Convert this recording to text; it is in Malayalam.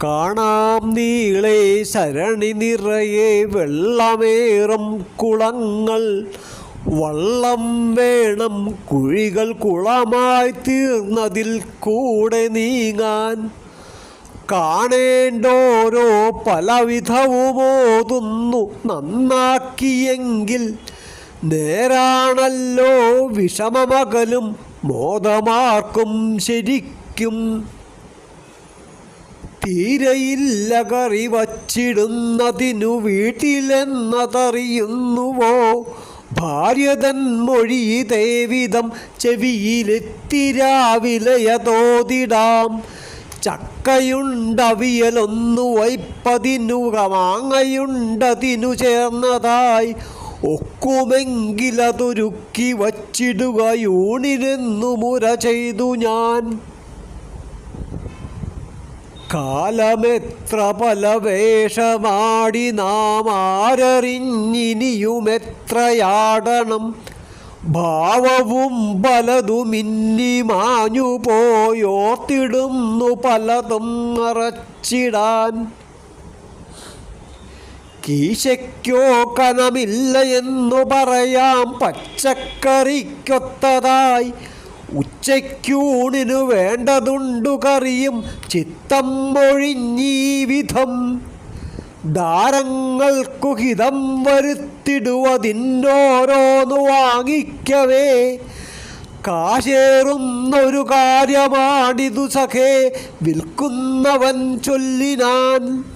കാണാം നീളെ ശരണി നിറയെ വെള്ളമേറും കുളങ്ങൾ. വള്ളം വേണം കുഴികൾ കുളമായി തീർന്നതിൽ കൂടെ നീങ്ങാൻ. കാണേണ്ടോരോ പലവിധവുമോതുന്നു നന്നാക്കിയെങ്കിൽ നേരാണല്ലോ വിഷമമകലും മോദമാർക്കും ശരിക്കും. തീരയില്ല കറി വച്ചിടുന്നതിനു വീട്ടിലെന്നതറിയുന്നുവോ? ഭാര്യതൻ മൊഴിയിതേ വിധം ചെവിയിലെത്തി രാവിലെയതോതിടാം. ചക്കയുണ്ടവിയലൊന്നു വയ്പതിനു മാങ്ങയുണ്ടതിനു ചേർന്നതായി. ഒക്കുമെങ്കിലതൊരുക്കി വച്ചിടുക യൂണിനെന്നു മുര ചെയ്തു ഞാൻ. കാലമെത്ര പല വേഷമാടി നാം ആരറിഞ്ഞിനിയുമെത്രയാടണം. ഭാവവും പലതുമിന്നി മാഞ്ഞു പോയോർത്തിടുന്നു പലതും മറച്ചിടാൻ. കീശയ്ക്കോ കനമില്ല എന്നു പറയാം പച്ചക്കറിക്കൊത്തതായി. ഉച്ചയ്ക്കൂണിനു വേണ്ടതുണ്ടു കറിയും ചിത്തം ഒഴിഞ്ഞീ വിധം. ദാരങ്ങൾക്കു ഹിതം വരുത്തിടുവതിന്നോരോന്നു വാങ്ങിക്കവേ. കാശേറുന്നൊരു കാര്യമാണിതു സഖേ വിൽക്കുന്നവൻ ചൊല്ലിനാൻ.